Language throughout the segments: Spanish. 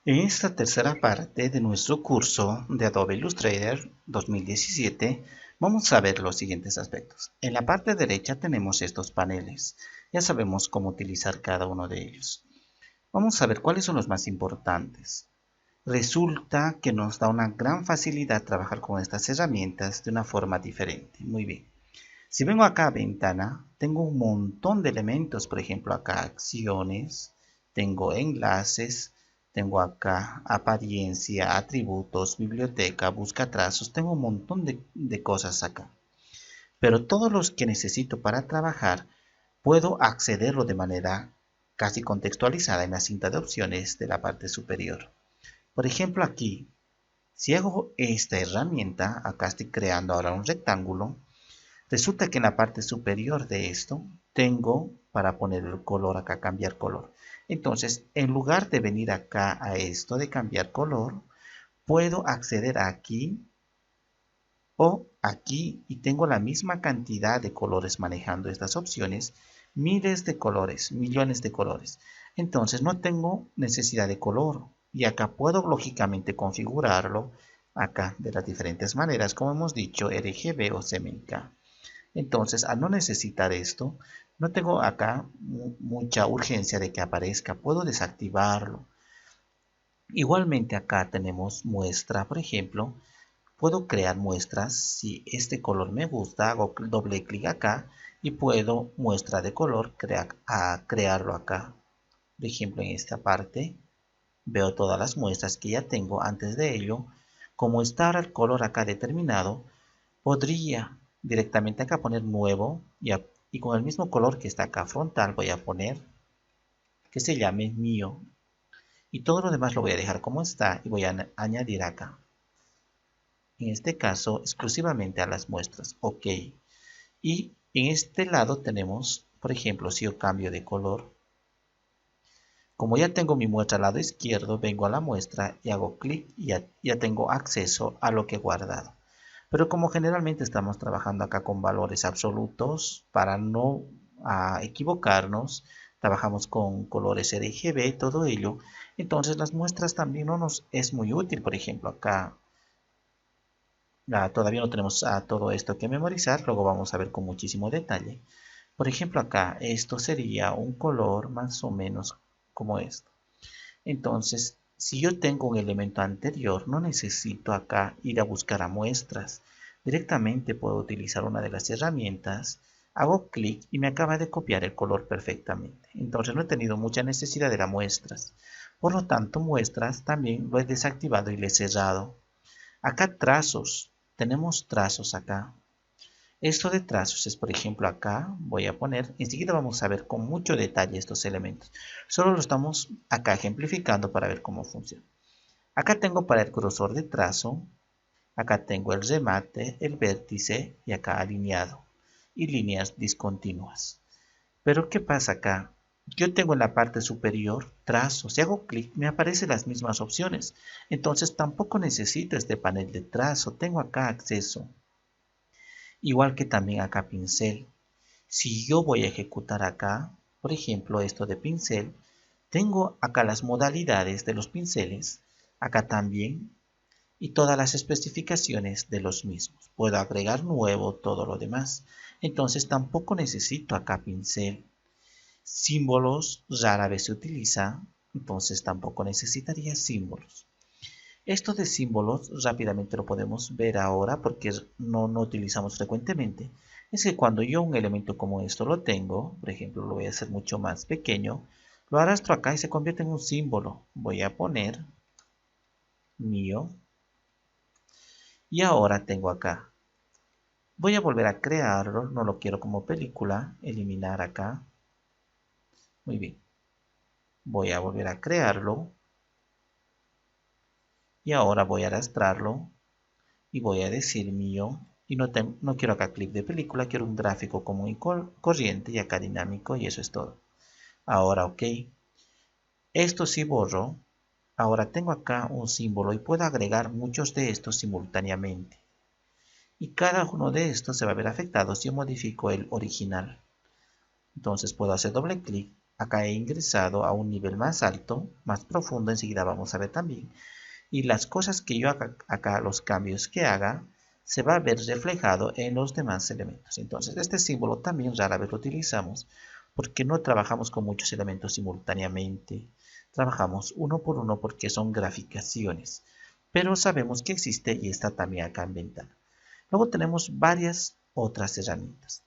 En esta tercera parte de nuestro curso de Adobe Illustrator 2017 vamos a ver los siguientes aspectos. En la parte derecha tenemos estos paneles. Ya sabemos cómo utilizar cada uno de ellos. Vamos a ver cuáles son los más importantes. Resulta que nos da una gran facilidad trabajar con estas herramientas de una forma diferente. Muy bien. Si vengo acá a ventana, tengo un montón de elementos. Por ejemplo, acá acciones, tengo enlaces, tengo acá apariencia, atributos, biblioteca, busca trazos. Tengo un montón de cosas acá. Pero todos los que necesito para trabajar, puedo accederlo de manera casi contextualizada en la cinta de opciones de la parte superior. Por ejemplo, aquí, si hago esta herramienta, acá estoy creando ahora un rectángulo. Resulta que en la parte superior de esto tengo para poner el color acá, cambiar color. Entonces, en lugar de venir acá a esto de cambiar color, puedo acceder aquí o aquí y tengo la misma cantidad de colores manejando estas opciones, miles de colores, millones de colores. Entonces no tengo necesidad de color y acá puedo lógicamente configurarlo acá de las diferentes maneras, como hemos dicho, RGB o CMYK. Entonces, al no necesitar esto, no tengo acá mucha urgencia de que aparezca. Puedo desactivarlo. Igualmente acá tenemos muestra, por ejemplo. Puedo crear muestras. Si este color me gusta, hago doble clic acá y puedo muestra de color crearlo acá. Por ejemplo, en esta parte veo todas las muestras que ya tengo. Antes de ello, como está ahora el color acá determinado, podría directamente acá poner nuevo y con el mismo color que está acá frontal voy a poner que se llame mío. Y todo lo demás lo voy a dejar como está y voy a añadir acá. En este caso exclusivamente a las muestras. OK. Y en este lado tenemos, por ejemplo, si yo cambio de color. Como ya tengo mi muestra al lado izquierdo, vengo a la muestra y hago clic y ya tengo acceso a lo que he guardado. Pero como generalmente estamos trabajando acá con valores absolutos, para no equivocarnos, trabajamos con colores RGB, todo ello. Entonces las muestras también no nos es muy útil. Por ejemplo, acá todavía no tenemos todo esto que memorizar, luego vamos a ver con muchísimo detalle. Por ejemplo, acá esto sería un color más o menos como esto. Entonces, si yo tengo un elemento anterior, no necesito acá ir a buscar a muestras. Directamente puedo utilizar una de las herramientas, hago clic y me acaba de copiar el color perfectamente. Entonces no he tenido mucha necesidad de las muestras. Por lo tanto, muestras también lo he desactivado y le he cerrado. Acá trazos, tenemos trazos acá. Esto de trazos es, por ejemplo, acá voy a poner, enseguida vamos a ver con mucho detalle estos elementos. Solo lo estamos acá ejemplificando para ver cómo funciona. Acá tengo para el grosor de trazo, acá tengo el remate, el vértice y acá alineado y líneas discontinuas. Pero ¿qué pasa acá? Yo tengo en la parte superior trazo. Si hago clic me aparecen las mismas opciones. Entonces tampoco necesito este panel de trazo. Tengo acá acceso. Igual que también acá pincel. Si yo voy a ejecutar acá, por ejemplo, esto de pincel, tengo acá las modalidades de los pinceles, acá también, y todas las especificaciones de los mismos. Puedo agregar nuevo, todo lo demás. Entonces tampoco necesito acá pincel. Símbolos rara vez se utiliza, entonces tampoco necesitaría símbolos. Esto de símbolos rápidamente lo podemos ver ahora porque no utilizamos frecuentemente. Es que cuando yo un elemento como esto lo tengo, por ejemplo lo voy a hacer mucho más pequeño, lo arrastro acá y se convierte en un símbolo. Voy a poner mío y ahora tengo acá. Voy a volver a crearlo, no lo quiero como película, eliminar acá. Muy bien. Voy a volver a crearlo y ahora voy a arrastrarlo y voy a decir mío y no quiero acá clip de película, quiero un gráfico común y corriente y acá dinámico y eso es todo. Ahora OK, esto sí borro. Ahora tengo acá un símbolo y puedo agregar muchos de estos simultáneamente y cada uno de estos se va a ver afectado si yo modifico el original. Entonces puedo hacer doble clic Acá he ingresado a un nivel más alto, más profundo, enseguida vamos a ver también. Y las cosas que yo haga acá, los cambios que haga, se va a ver reflejado en los demás elementos. Entonces, este símbolo también rara vez lo utilizamos porque no trabajamos con muchos elementos simultáneamente. Trabajamos uno por uno porque son graficaciones. Pero sabemos que existe y está también acá en ventana. Luego tenemos varias otras herramientas.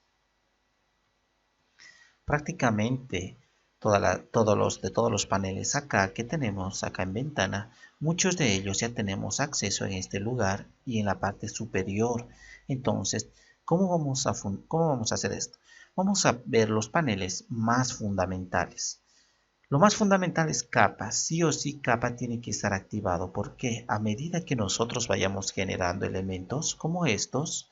Prácticamente todos los paneles acá que tenemos acá en ventana, muchos de ellos ya tenemos acceso en este lugar y en la parte superior. Entonces, cómo vamos a hacer esto? Vamos a ver los paneles más fundamentales. Lo más fundamental es capa. Sí o sí capa tiene que estar activado porque a medida que nosotros vayamos generando elementos como estos,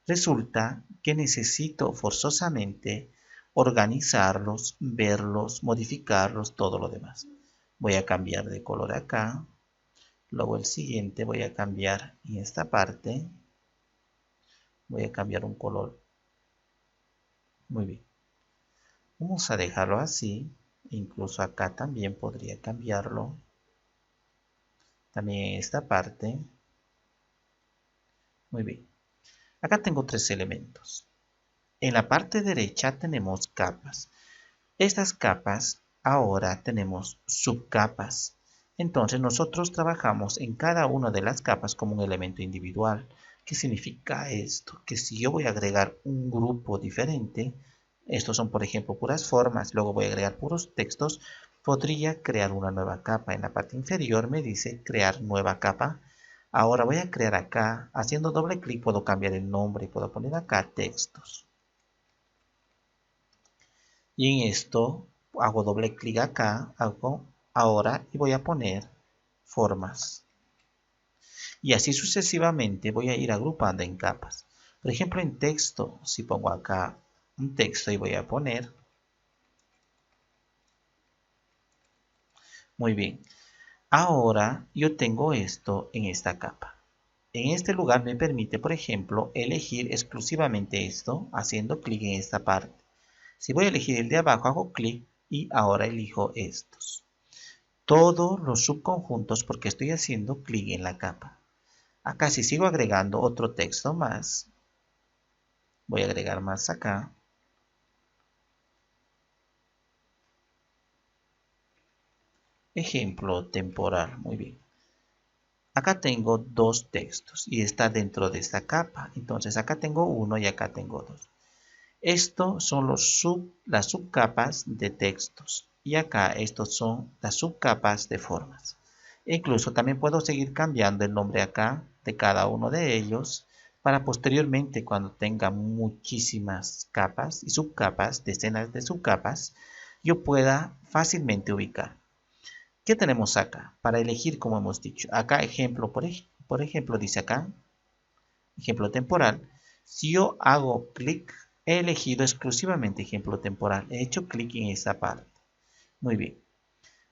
resulta que necesito forzosamente organizarlos, verlos, modificarlos, todo lo demás. Voy a cambiar de color acá. Luego el siguiente voy a cambiar en esta parte. Voy a cambiar un color. Muy bien. Vamos a dejarlo así. Incluso acá también podría cambiarlo. También en esta parte. Muy bien. Acá tengo tres elementos. En la parte derecha tenemos capas. Estas capas ahora tenemos subcapas. Entonces nosotros trabajamos en cada una de las capas como un elemento individual. ¿Qué significa esto? Que si yo voy a agregar un grupo diferente, estos son por ejemplo puras formas, luego voy a agregar puros textos, podría crear una nueva capa. En la parte inferior me dice crear nueva capa. Ahora voy a crear acá, haciendo doble clic puedo cambiar el nombre y puedo poner acá textos. Y en esto hago doble clic acá, hago ahora y voy a poner formas. Y así sucesivamente voy a ir agrupando en capas. Por ejemplo, en texto, si pongo acá un texto y voy a poner. Muy bien. Ahora yo tengo esto en esta capa. En este lugar me permite, por ejemplo, elegir exclusivamente esto haciendo clic en esta parte. Si voy a elegir el de abajo, hago clic y ahora elijo estos. Todos los subconjuntos porque estoy haciendo clic en la capa. Acá si sigo agregando otro texto más, voy a agregar más acá. Ejemplo temporal, muy bien. Acá tengo dos textos y está dentro de esta capa. Entonces acá tengo uno y acá tengo dos. Estos son las subcapas de textos y acá estos son las subcapas de formas. Incluso también puedo seguir cambiando el nombre acá de cada uno de ellos para posteriormente cuando tenga muchísimas capas y subcapas, decenas de subcapas, yo pueda fácilmente ubicar. ¿Qué tenemos acá? Para elegir como hemos dicho. Acá ejemplo, por ejemplo dice acá, ejemplo temporal. Si yo hago clic, he elegido exclusivamente ejemplo temporal. He hecho clic en esta parte. Muy bien.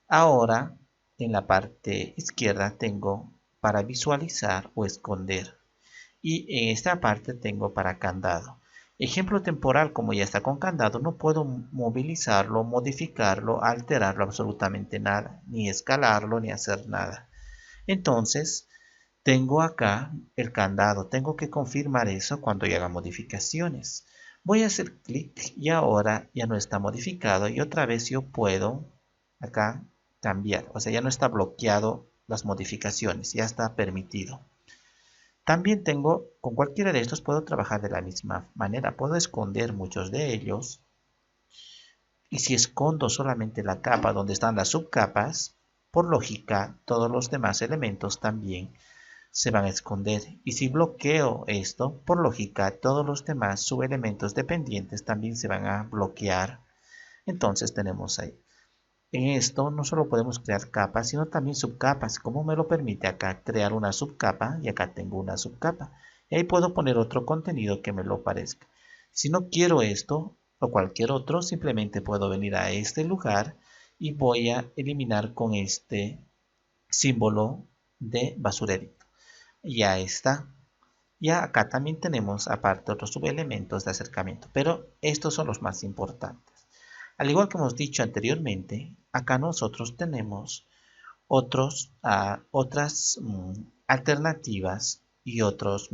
Ahora, en la parte izquierda tengo para visualizar o esconder. Y en esta parte tengo para candado. Ejemplo temporal, como ya está con candado, no puedo movilizarlo, modificarlo, alterarlo absolutamente nada. Ni escalarlo, ni hacer nada. Entonces, tengo acá el candado, tengo que confirmar eso cuando yo haga modificaciones. Voy a hacer clic y ahora ya no está modificado y otra vez yo puedo acá cambiar. O sea, ya no está bloqueado las modificaciones, ya está permitido. También tengo, con cualquiera de estos puedo trabajar de la misma manera. Puedo esconder muchos de ellos. Y si escondo solamente la capa donde están las subcapas, por lógica, todos los demás elementos también se van a esconder. Y si bloqueo esto, por lógica, todos los demás subelementos dependientes también se van a bloquear. Entonces tenemos ahí. En esto no solo podemos crear capas, sino también subcapas, como me lo permite acá crear una subcapa y acá tengo una subcapa. Y ahí puedo poner otro contenido que me lo parezca. Si no quiero esto o cualquier otro, simplemente puedo venir a este lugar y voy a eliminar con este símbolo de basurerito. Ya está. Ya acá también tenemos aparte otros subelementos de acercamiento, pero estos son los más importantes. Al igual que hemos dicho anteriormente, acá nosotros tenemos otras alternativas y otros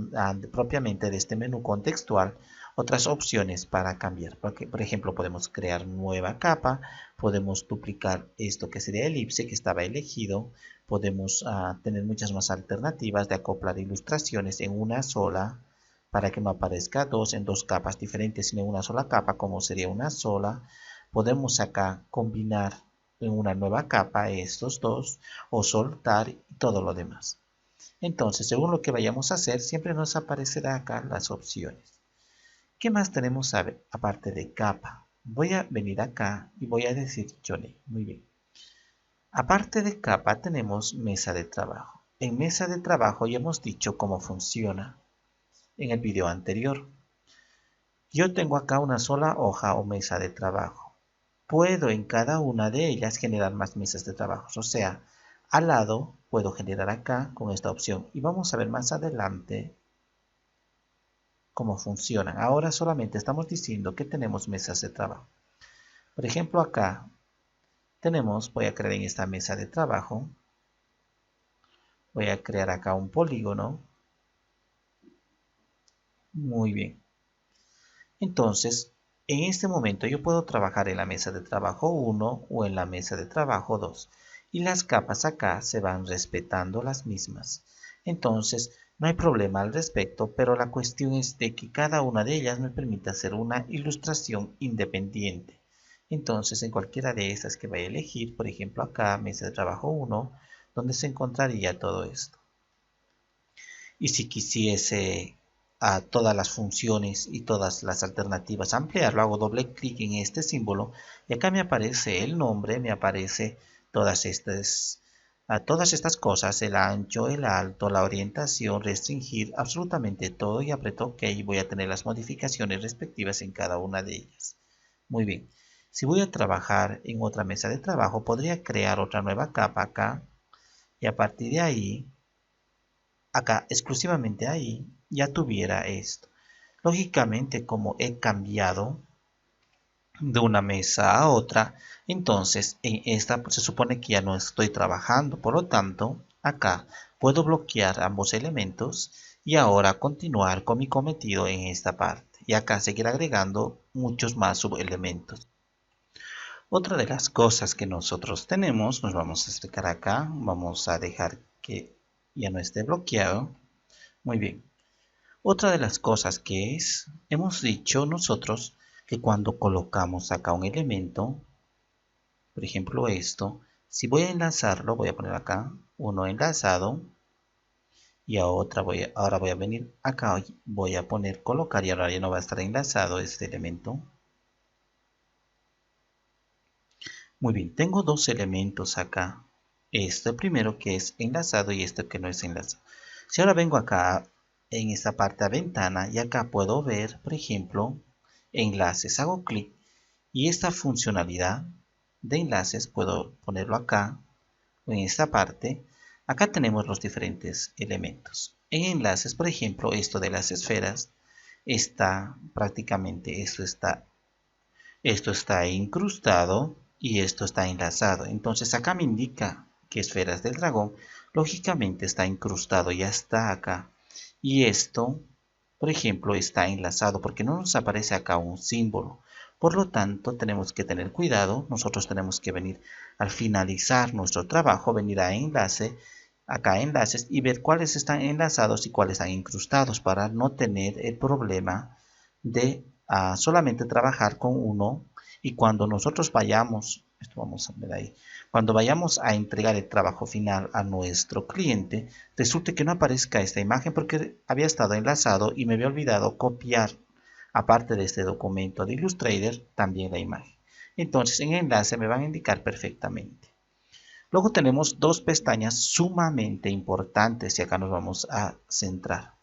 propiamente de este menú contextual, otras opciones para cambiar. Porque, por ejemplo, podemos crear nueva capa, podemos duplicar esto que sería elipse que estaba elegido, podemos tener muchas más alternativas de acoplar ilustraciones en una sola para que no aparezca en dos capas diferentes, sino en una sola capa, como sería una sola. Podemos acá combinar en una nueva capa estos dos o soltar y todo lo demás. Entonces, según lo que vayamos a hacer, siempre nos aparecerá acá las opciones. ¿Qué más tenemos aparte de capa? Voy a venir acá y voy a decir Johnny. Muy bien. Aparte de capa tenemos mesa de trabajo. En mesa de trabajo ya hemos dicho cómo funciona en el video anterior. Yo tengo acá una sola hoja o mesa de trabajo. Puedo en cada una de ellas generar más mesas de trabajo. O sea, al lado puedo generar acá con esta opción. Y vamos a ver más adelante cómo funcionan. Ahora solamente estamos diciendo que tenemos mesas de trabajo. Por ejemplo, acá voy a crear en esta mesa de trabajo, voy a crear acá un polígono. Muy bien. Entonces, en este momento yo puedo trabajar en la mesa de trabajo 1 o en la mesa de trabajo 2. Y las capas acá se van respetando las mismas. Entonces, no hay problema al respecto, pero la cuestión es de que cada una de ellas me permite hacer una ilustración independiente. Entonces, en cualquiera de estas que vaya a elegir, por ejemplo acá, mesa de trabajo 1, donde se encontraría todo esto. Y si quisiese a todas las funciones y todas las alternativas ampliarlo, hago doble clic en este símbolo y acá me aparece el nombre, me aparece todas estas cosas, el ancho, el alto, la orientación, restringir, absolutamente todo, y aprieto OK y voy a tener las modificaciones respectivas en cada una de ellas. Muy bien. Si voy a trabajar en otra mesa de trabajo, podría crear otra nueva capa acá y a partir de ahí acá exclusivamente ahí ya tuviera esto. Lógicamente, como he cambiado de una mesa a otra, entonces en esta se supone que ya no estoy trabajando, por lo tanto acá puedo bloquear ambos elementos y ahora continuar con mi cometido en esta parte y acá seguir agregando muchos más subelementos. Otra de las cosas que nosotros tenemos, nos vamos a explicar acá, vamos a dejar que ya no esté bloqueado. Muy bien. Otra de las cosas que hemos dicho nosotros que cuando colocamos acá un elemento, por ejemplo esto, si voy a enlazarlo, voy a poner acá uno enlazado y ahora voy a venir acá, voy a poner colocar y ahora ya no va a estar enlazado este elemento. Muy bien, tengo dos elementos acá. Este primero que es enlazado y este que no es enlazado. Si ahora vengo acá en esta parte de ventana y acá puedo ver, por ejemplo, enlaces. Hago clic y esta funcionalidad de enlaces puedo ponerlo acá en esta parte. Acá tenemos los diferentes elementos. En enlaces, por ejemplo, esto de las esferas está prácticamente, esto está incrustado y esto está enlazado. Entonces acá me indica que esferas del dragón, lógicamente está incrustado, ya está acá. Y esto, por ejemplo, está enlazado porque no nos aparece acá un símbolo. Por lo tanto, tenemos que tener cuidado. Nosotros tenemos que venir al finalizar nuestro trabajo, venir a enlace, acá a enlaces y ver cuáles están enlazados y cuáles están incrustados para no tener el problema de solamente trabajar con uno y cuando nosotros vayamos, esto vamos a ver ahí, cuando vayamos a entregar el trabajo final a nuestro cliente, resulte que no aparezca esta imagen porque había estado enlazado y me había olvidado copiar, aparte de este documento de Illustrator, también la imagen. Entonces en enlace me van a indicar perfectamente. Luego tenemos dos pestañas sumamente importantes y acá nos vamos a centrar.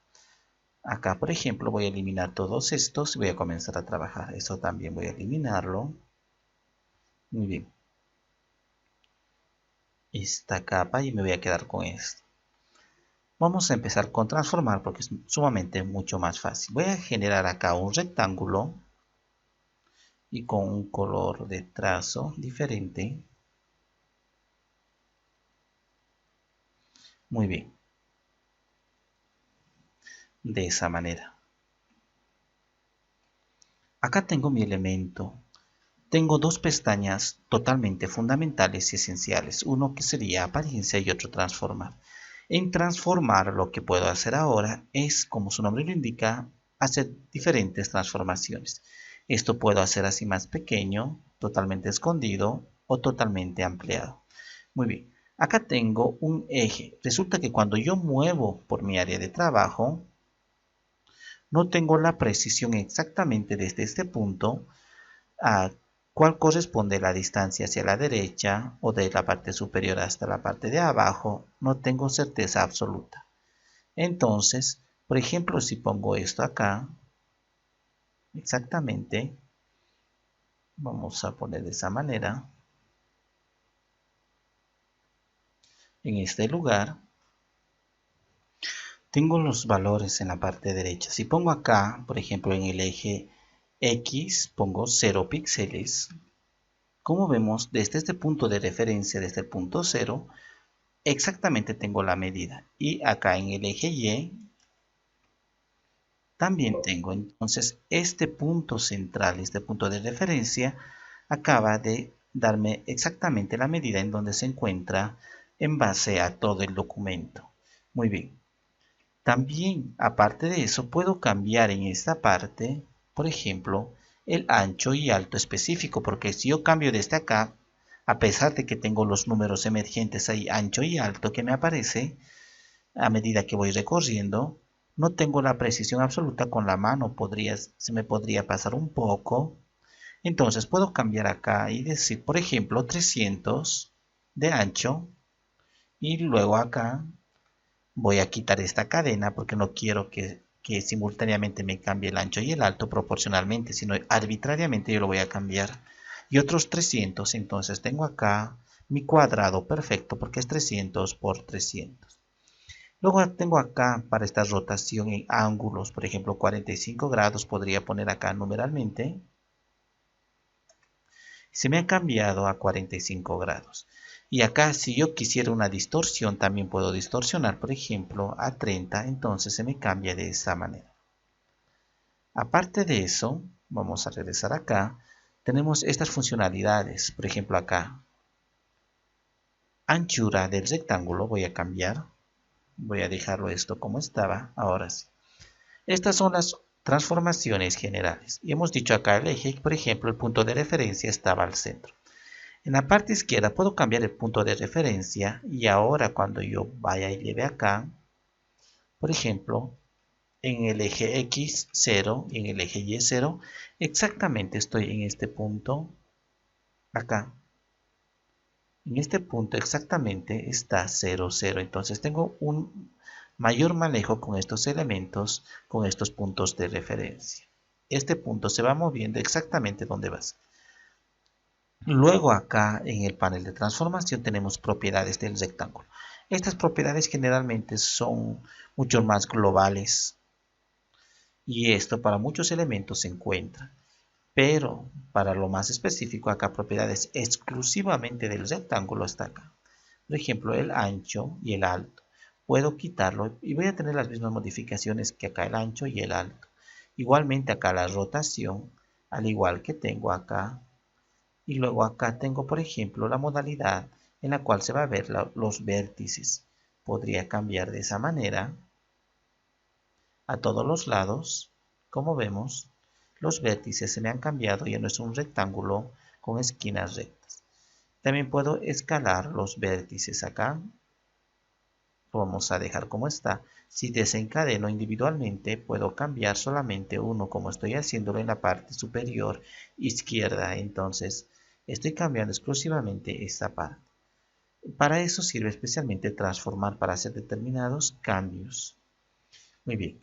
Acá, por ejemplo, voy a eliminar todos estos y voy a comenzar a trabajar. Eso también voy a eliminarlo. Muy bien. Esta capa y me voy a quedar con esto. Vamos a empezar con transformar porque es sumamente mucho más fácil. Voy a generar acá un rectángulo y con un color de trazo diferente. Muy bien, de esa manera. Acá tengo mi elemento. Tengo dos pestañas totalmente fundamentales y esenciales, uno que sería apariencia y otro transformar. En transformar lo que puedo hacer ahora es, como su nombre lo indica, hacer diferentes transformaciones. Esto puedo hacer así más pequeño, totalmente escondido o totalmente ampliado. Muy bien, acá tengo un eje. Resulta que cuando yo muevo por mi área de trabajo, no tengo la precisión exactamente desde este punto a cuál corresponde la distancia hacia la derecha o de la parte superior hasta la parte de abajo, no tengo certeza absoluta. Entonces, por ejemplo, si pongo esto acá, exactamente, vamos a poner de esa manera, en este lugar, tengo los valores en la parte derecha. Si pongo acá, por ejemplo, en el eje X, pongo 0 píxeles. Como vemos, desde este punto de referencia, desde el punto 0, exactamente tengo la medida. Y acá en el eje Y también tengo. Entonces este punto central, este punto de referencia, acaba de darme exactamente la medida en donde se encuentra en base a todo el documento. Muy bien. También, aparte de eso, puedo cambiar en esta parte, por ejemplo, el ancho y alto específico, porque si yo cambio desde acá, a pesar de que tengo los números emergentes ahí, ancho y alto, que me aparece, a medida que voy recorriendo, no tengo la precisión absoluta con la mano, se me podría pasar un poco. Entonces puedo cambiar acá y decir, por ejemplo, 300 de ancho y luego acá voy a quitar esta cadena porque no quiero que simultáneamente me cambie el ancho y el alto proporcionalmente, sino arbitrariamente yo lo voy a cambiar. Y otros 300, entonces tengo acá mi cuadrado perfecto porque es 300 por 300. Luego tengo acá para esta rotación en ángulos, por ejemplo 45 grados, podría poner acá numeralmente. Se me ha cambiado a 45 grados. Y acá si yo quisiera una distorsión, también puedo distorsionar, por ejemplo, a 30, entonces se me cambia de esta manera. Aparte de eso, vamos a regresar acá, tenemos estas funcionalidades, por ejemplo acá, anchura del rectángulo, voy a cambiar, voy a dejarlo esto como estaba, ahora sí. Estas son las transformaciones generales. Y hemos dicho acá el eje, por ejemplo, el punto de referencia estaba al centro. En la parte izquierda puedo cambiar el punto de referencia y ahora cuando yo vaya y lleve acá, por ejemplo, en el eje X 0 y en el eje Y 0, exactamente estoy en este punto acá. En este punto exactamente está 0, 0. Entonces tengo un mayor manejo con estos elementos, con estos puntos de referencia. Este punto se va moviendo exactamente donde vas. Luego acá en el panel de transformación tenemos propiedades del rectángulo. Estas propiedades generalmente son mucho más globales y esto para muchos elementos se encuentra. Pero para lo más específico acá propiedades exclusivamente del rectángulo está acá. Por ejemplo el ancho y el alto. Puedo quitarlo y voy a tener las mismas modificaciones que acá el ancho y el alto. Igualmente acá la rotación, al igual que tengo acá. Y luego acá tengo, por ejemplo, la modalidad en la cual se va a ver los vértices. Podría cambiar de esa manera a todos los lados. Como vemos, los vértices se me han cambiado, ya no es un rectángulo con esquinas rectas. También puedo escalar los vértices acá. Lo vamos a dejar como está. Si desencadeno individualmente, puedo cambiar solamente uno como estoy haciéndolo en la parte superior izquierda. Entonces, estoy cambiando exclusivamente esta parte. Para eso sirve especialmente transformar para hacer determinados cambios. Muy bien.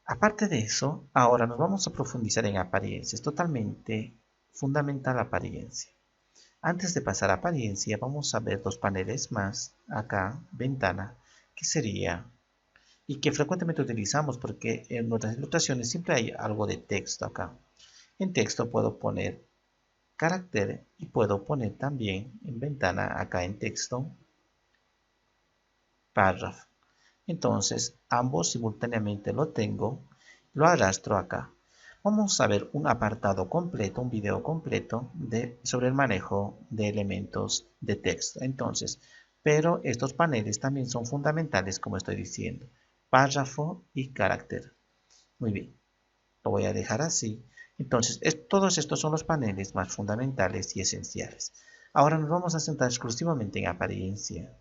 Aparte de eso, ahora nos vamos a profundizar en apariencia. Es totalmente fundamental la apariencia. Antes de pasar a apariencia, vamos a ver dos paneles más. Acá, ventana, que sería, y que frecuentemente utilizamos porque en nuestras ilustraciones siempre hay algo de texto acá. En texto puedo poner carácter y puedo poner también en ventana, acá en texto, párrafo. Entonces, ambos simultáneamente lo tengo, lo arrastro acá. Vamos a ver un apartado completo, un video completo sobre el manejo de elementos de texto. Entonces, pero estos paneles también son fundamentales, como estoy diciendo. Párrafo y carácter. Muy bien, lo voy a dejar así. Entonces, todos estos son los paneles más fundamentales y esenciales. Ahora nos vamos a centrar exclusivamente en apariencia.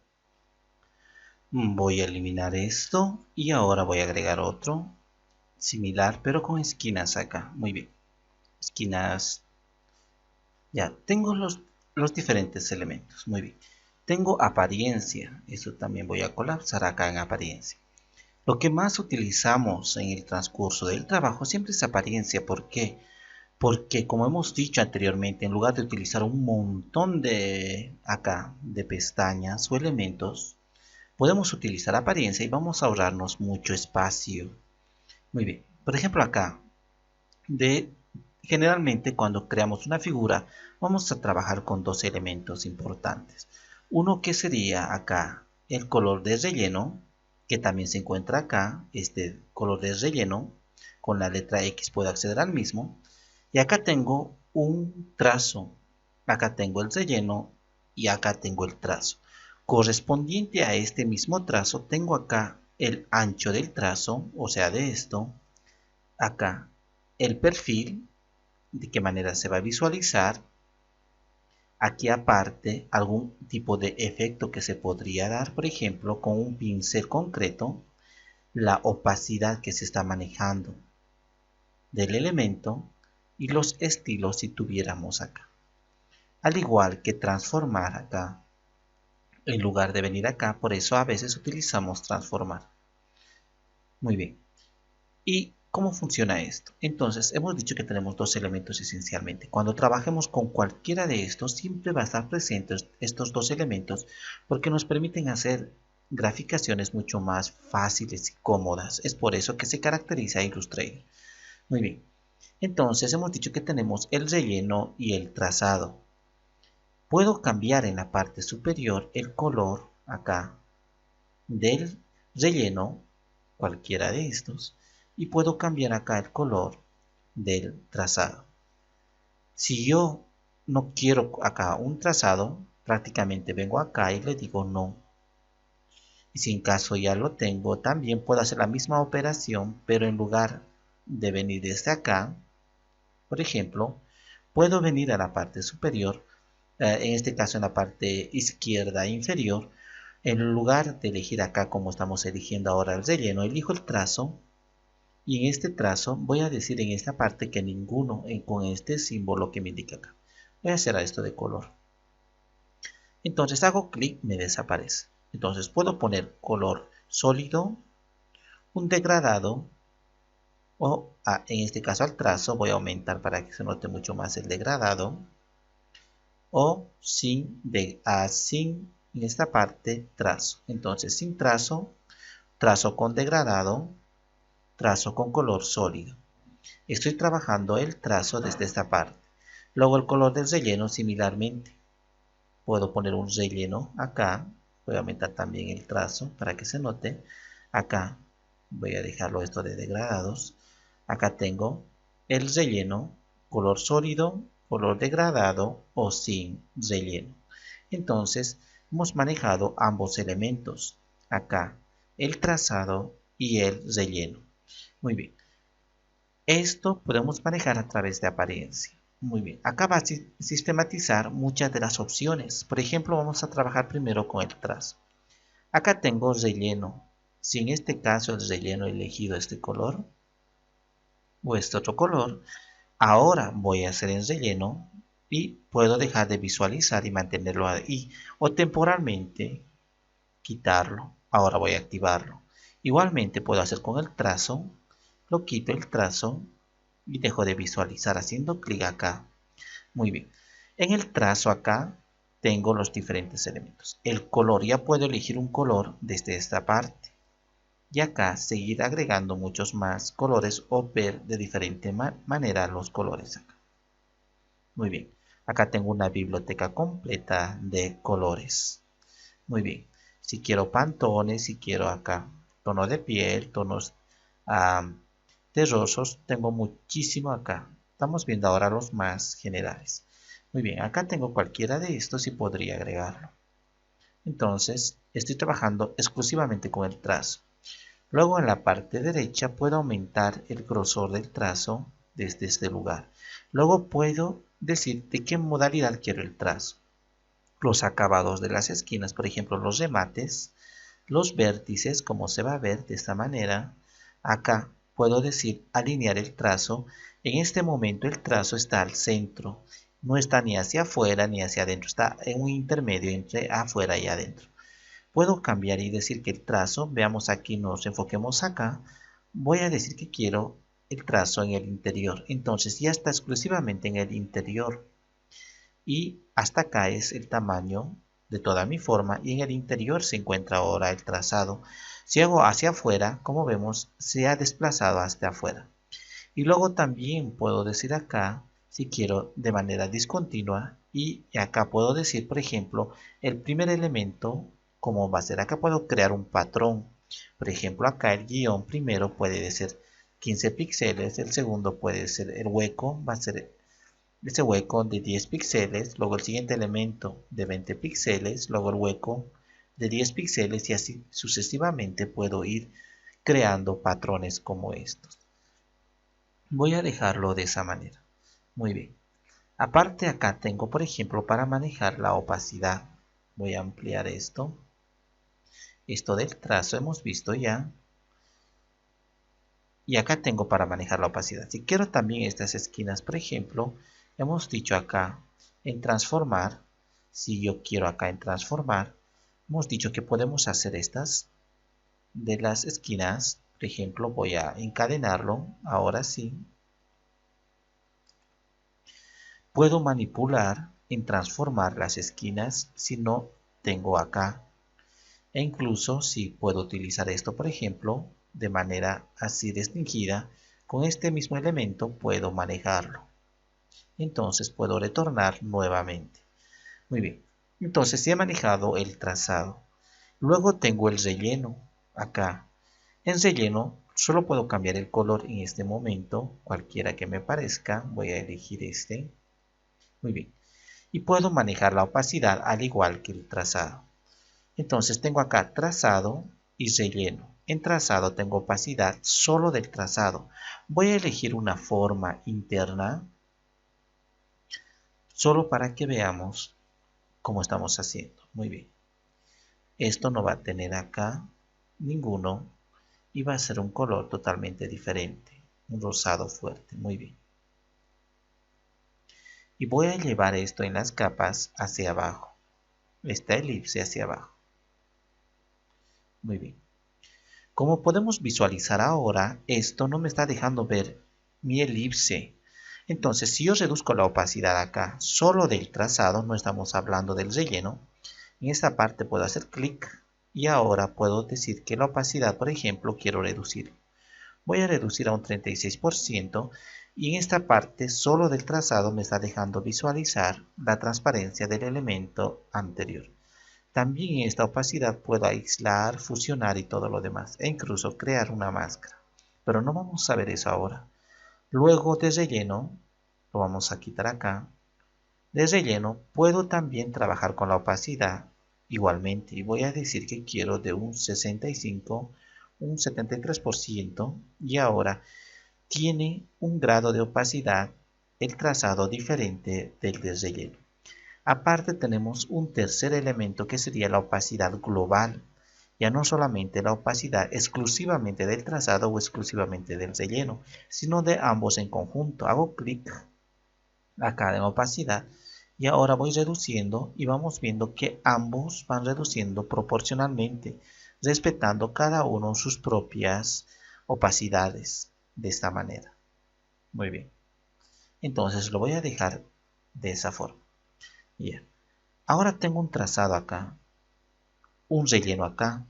Voy a eliminar esto y ahora voy a agregar otro similar pero con esquinas acá. Muy bien, esquinas. Ya, tengo los diferentes elementos. Muy bien, tengo apariencia. Eso también voy a colapsar acá en apariencia. Lo que más utilizamos en el transcurso del trabajo siempre es apariencia. ¿Por qué? Porque como hemos dicho anteriormente, en lugar de utilizar un montón de pestañas o elementos, podemos utilizar apariencia y vamos a ahorrarnos mucho espacio. Muy bien, por ejemplo acá, generalmente cuando creamos una figura, vamos a trabajar con dos elementos importantes. Uno que sería acá el color de relleno, que también se encuentra acá, este color de relleno, con la letra X puedo acceder al mismo. Y acá tengo un trazo, acá tengo el relleno y acá tengo el trazo. Correspondiente a este mismo trazo, tengo acá el ancho del trazo, o sea de esto, acá el perfil, de qué manera se va a visualizar, aquí aparte algún tipo de efecto que se podría dar, por ejemplo, con un pincel concreto, la opacidad que se está manejando del elemento y los estilos si tuviéramos acá. Al igual que transformar acá, en lugar de venir acá, por eso a veces utilizamos transformar. Muy bien. ¿Y cómo funciona esto? Entonces, hemos dicho que tenemos dos elementos esencialmente. Cuando trabajemos con cualquiera de estos, siempre va a estar presentes estos dos elementos porque nos permiten hacer graficaciones mucho más fáciles y cómodas. Es por eso que se caracteriza Illustrator. Muy bien. Entonces, hemos dicho que tenemos el relleno y el trazado. Puedo cambiar en la parte superior el color acá del relleno, cualquiera de estos, y puedo cambiar acá el color del trazado. Si yo no quiero acá un trazado, prácticamente vengo acá y le digo no. Y si en caso ya lo tengo, también puedo hacer la misma operación, pero en lugar de venir desde acá, por ejemplo, puedo venir a la parte superior, en este caso en la parte izquierda inferior, en lugar de elegir acá como estamos eligiendo ahora el relleno, elijo el trazo y en este trazo voy a decir en esta parte que ninguno con este símbolo que me indica acá. Voy a hacer esto de color. Entonces hago clic, me desaparece. Entonces puedo poner color sólido, un degradado o en este caso al trazo voy a aumentar para que se note mucho más el degradado o sin en esta parte trazo. Entonces sin trazo, trazo con degradado, trazo con color sólido. Estoy trabajando el trazo desde esta parte. Luego el color del relleno similarmente. Puedo poner un relleno acá. Voy a aumentar también el trazo para que se note. Acá voy a dejarlo esto de degradados. Acá tengo el relleno, color sólido, color degradado o sin relleno. Entonces hemos manejado ambos elementos. Acá el trazado y el relleno. Muy bien. Esto podemos manejar a través de apariencia. Muy bien, acá va a sistematizar muchas de las opciones. Por ejemplo, vamos a trabajar primero con el trazo. Acá tengo relleno. Si en este caso el relleno he elegido este color o este otro color, ahora voy a hacer el relleno y puedo dejar de visualizar y mantenerlo ahí o temporalmente quitarlo. Ahora voy a activarlo. Igualmente puedo hacer con el trazo, lo quito el trazo y dejo de visualizar haciendo clic acá. Muy bien. En el trazo acá tengo los diferentes elementos. El color, ya puedo elegir un color desde esta parte. y acá seguir agregando muchos más colores o ver de diferente manera los colores acá. Muy bien, acá tengo una biblioteca completa de colores. Muy bien, si quiero pantones, si quiero acá tono de piel, tonos terrosos, tengo muchísimo acá. Estamos viendo ahora los más generales. Muy bien, acá tengo cualquiera de estos y podría agregarlo. Entonces, estoy trabajando exclusivamente con el trazo. Luego en la parte derecha puedo aumentar el grosor del trazo desde este lugar. Luego puedo decir de qué modalidad quiero el trazo. Los acabados de las esquinas, por ejemplo, los remates, los vértices, como se va a ver de esta manera. Acá puedo decir alinear el trazo. En este momento el trazo está al centro. No está ni hacia afuera ni hacia adentro. Está en un intermedio entre afuera y adentro. Puedo cambiar y decir que el trazo, veamos aquí, nos enfoquemos acá. Voy a decir que quiero el trazo en el interior. Entonces ya está exclusivamente en el interior. Y hasta acá es el tamaño de toda mi forma y en el interior se encuentra ahora el trazado. Si hago hacia afuera, como vemos, se ha desplazado hasta afuera. Y luego también puedo decir acá, si quiero de manera discontinua, y acá puedo decir, por ejemplo, el primer elemento, como va a ser, acá puedo crear un patrón. Por ejemplo, acá el guión primero puede ser 15 píxeles, el segundo puede ser el hueco, va a ser ese hueco de 10 píxeles, luego el siguiente elemento de 20 píxeles, luego el hueco de 10 píxeles y así sucesivamente puedo ir creando patrones como estos. Voy a dejarlo de esa manera. Muy bien. Aparte acá tengo, por ejemplo, para manejar la opacidad. Voy a ampliar esto. Esto del trazo hemos visto ya. Y acá tengo para manejar la opacidad. Si quiero también estas esquinas, por ejemplo, hemos dicho acá en transformar. Si yo quiero acá en transformar, hemos dicho que podemos hacer estas de las esquinas. Por ejemplo, voy a encadenarlo. Ahora sí. Puedo manipular en transformar las esquinas si no tengo acá. E incluso si puedo utilizar esto, por ejemplo, de manera así restringida, con este mismo elemento puedo manejarlo. Entonces puedo retornar nuevamente. Muy bien. Entonces ya he manejado el trazado. Luego tengo el relleno acá. En relleno solo puedo cambiar el color en este momento, cualquiera que me parezca. Voy a elegir este. Muy bien. Y puedo manejar la opacidad al igual que el trazado. Entonces tengo acá trazado y relleno. En trazado tengo opacidad solo del trazado. Voy a elegir una forma interna solo para que veamos cómo estamos haciendo. Muy bien. Esto no va a tener acá ninguno y va a ser un color totalmente diferente. Un rosado fuerte. Muy bien. Y voy a llevar esto en las capas hacia abajo. Esta elipse hacia abajo. Muy bien. Como podemos visualizar ahora, esto no me está dejando ver mi elipse. Entonces, si yo reduzco la opacidad acá, solo del trazado, no estamos hablando del relleno, en esta parte puedo hacer clic y ahora puedo decir que la opacidad, por ejemplo, quiero reducir. Voy a reducir a un 36% y en esta parte solo del trazado me está dejando visualizar la transparencia del elemento anterior. También en esta opacidad puedo aislar, fusionar y todo lo demás, e incluso crear una máscara. Pero no vamos a ver eso ahora. Luego de relleno, lo vamos a quitar acá. De relleno puedo también trabajar con la opacidad igualmente. Y voy a decir que quiero de un 65, un 73%. Y ahora tiene un grado de opacidad el trazado diferente del de relleno. Aparte tenemos un tercer elemento que sería la opacidad global. Ya no solamente la opacidad exclusivamente del trazado o exclusivamente del relleno, sino de ambos en conjunto. Hago clic acá en opacidad y ahora voy reduciendo y vamos viendo que ambos van reduciendo proporcionalmente, respetando cada uno sus propias opacidades de esta manera. Muy bien. Entonces lo voy a dejar de esa forma. Bien. Ahora tengo un trazado acá, un relleno acá,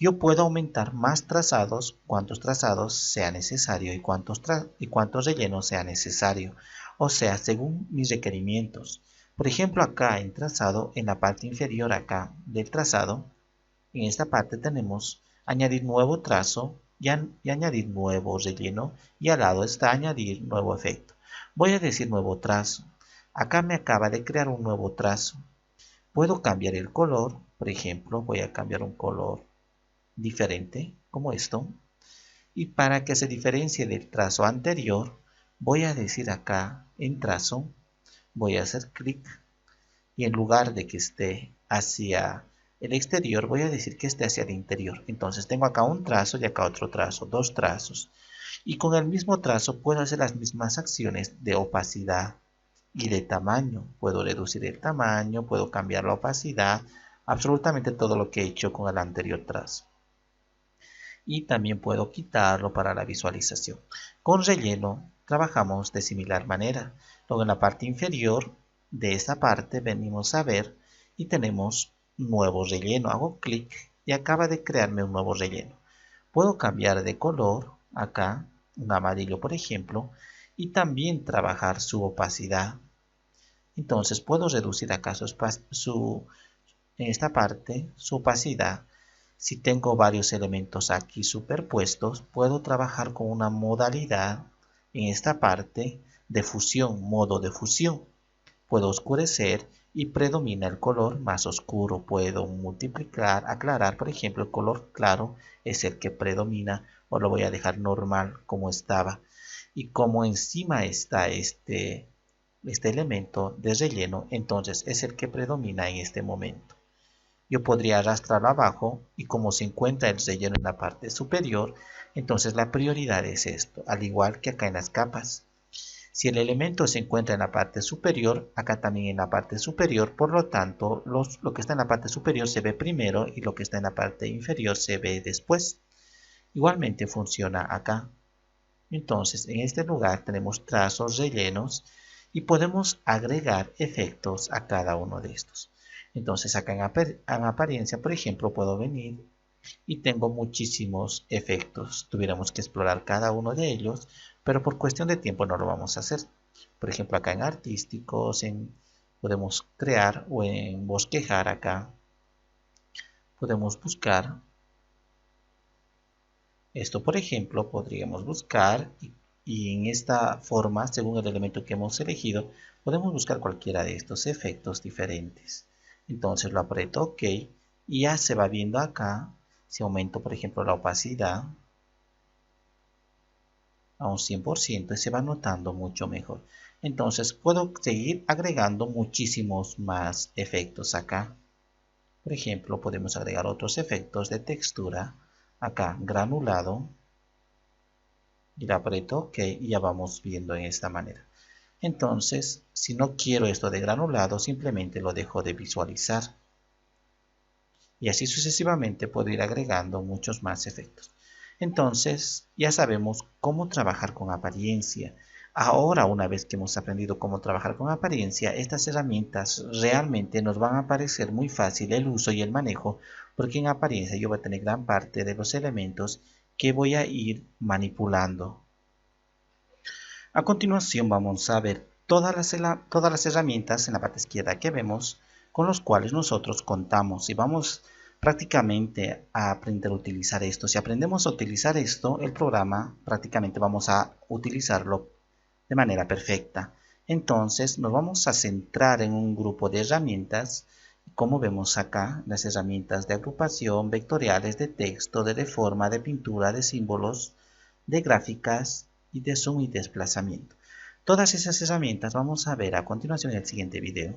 Yo puedo aumentar más trazados, cuantos trazados sea necesario y cuántos rellenos sea necesario, o sea, según mis requerimientos. Por ejemplo, acá en trazado, en la parte inferior acá del trazado, en esta parte tenemos añadir nuevo trazo y añadir nuevo relleno, y al lado está añadir nuevo efecto. Voy a decir nuevo trazo. Acá me acaba de crear un nuevo trazo. Puedo cambiar el color, por ejemplo, voy a cambiar un color diferente, como esto. Y para que se diferencie del trazo anterior, voy a decir acá en trazo, voy a hacer clic y en lugar de que esté hacia el exterior, voy a decir que esté hacia el interior. Entonces tengo acá un trazo y acá otro trazo, dos trazos. Y con el mismo trazo puedo hacer las mismas acciones de opacidad y de tamaño. Puedo reducir el tamaño, puedo cambiar la opacidad, absolutamente todo lo que he hecho con el anterior trazo. Y también puedo quitarlo para la visualización. Con relleno trabajamos de similar manera. Luego en la parte inferior de esta parte venimos a ver y tenemos nuevo relleno. Hago clic y acaba de crearme un nuevo relleno. Puedo cambiar de color acá, un amarillo por ejemplo, y también trabajar su opacidad. Entonces puedo reducir acá en esta parte su opacidad. Si tengo varios elementos aquí superpuestos, puedo trabajar con una modalidad en esta parte de fusión, modo de fusión. Puedo oscurecer y predomina el color más oscuro. Puedo multiplicar, aclarar, por ejemplo, el color claro es el que predomina, o lo voy a dejar normal como estaba. Y como encima está este elemento de relleno, entonces es el que predomina en este momento. Yo podría arrastrarlo abajo y como se encuentra el relleno en la parte superior, entonces la prioridad es esto, al igual que acá en las capas. Si el elemento se encuentra en la parte superior, acá también en la parte superior, por lo tanto, lo que está en la parte superior se ve primero y lo que está en la parte inferior se ve después. Igualmente funciona acá. Entonces, en este lugar tenemos trazos rellenos y podemos agregar efectos a cada uno de estos. Entonces, acá en apariencia, por ejemplo, puedo venir y tengo muchísimos efectos. Tuviéramos que explorar cada uno de ellos, pero por cuestión de tiempo no lo vamos a hacer. Por ejemplo, acá en artísticos, podemos crear o en bosquejar acá, podemos buscar esto, por ejemplo, podríamos buscar y en esta forma, según el elemento que hemos elegido, podemos buscar cualquiera de estos efectos diferentes. Entonces lo aprieto OK y ya se va viendo acá, si aumento por ejemplo la opacidad a un 100% y se va notando mucho mejor. Entonces puedo seguir agregando muchísimos más efectos acá. Por ejemplo, podemos agregar otros efectos de textura. Acá, granulado. Y le aprieto OK y ya vamos viendo en esta manera. Entonces, si no quiero esto de granulado, simplemente lo dejo de visualizar. Y así sucesivamente puedo ir agregando muchos más efectos. Entonces, ya sabemos cómo trabajar con apariencia. Ahora, una vez que hemos aprendido cómo trabajar con apariencia, estas herramientas realmente nos van a parecer muy fácil el uso y el manejo, porque en apariencia yo voy a tener gran parte de los elementos que voy a ir manipulando. A continuación vamos a ver todas las herramientas en la parte izquierda que vemos con los cuales nosotros contamos y vamos prácticamente a aprender a utilizar esto. Si aprendemos a utilizar esto, el programa prácticamente vamos a utilizarlo de manera perfecta. Entonces nos vamos a centrar en un grupo de herramientas, como vemos acá, las herramientas de agrupación, vectoriales, de texto, de reforma, de pintura, de símbolos, de gráficas y de zoom y desplazamiento. Todas esas herramientas vamos a ver a continuación en el siguiente video.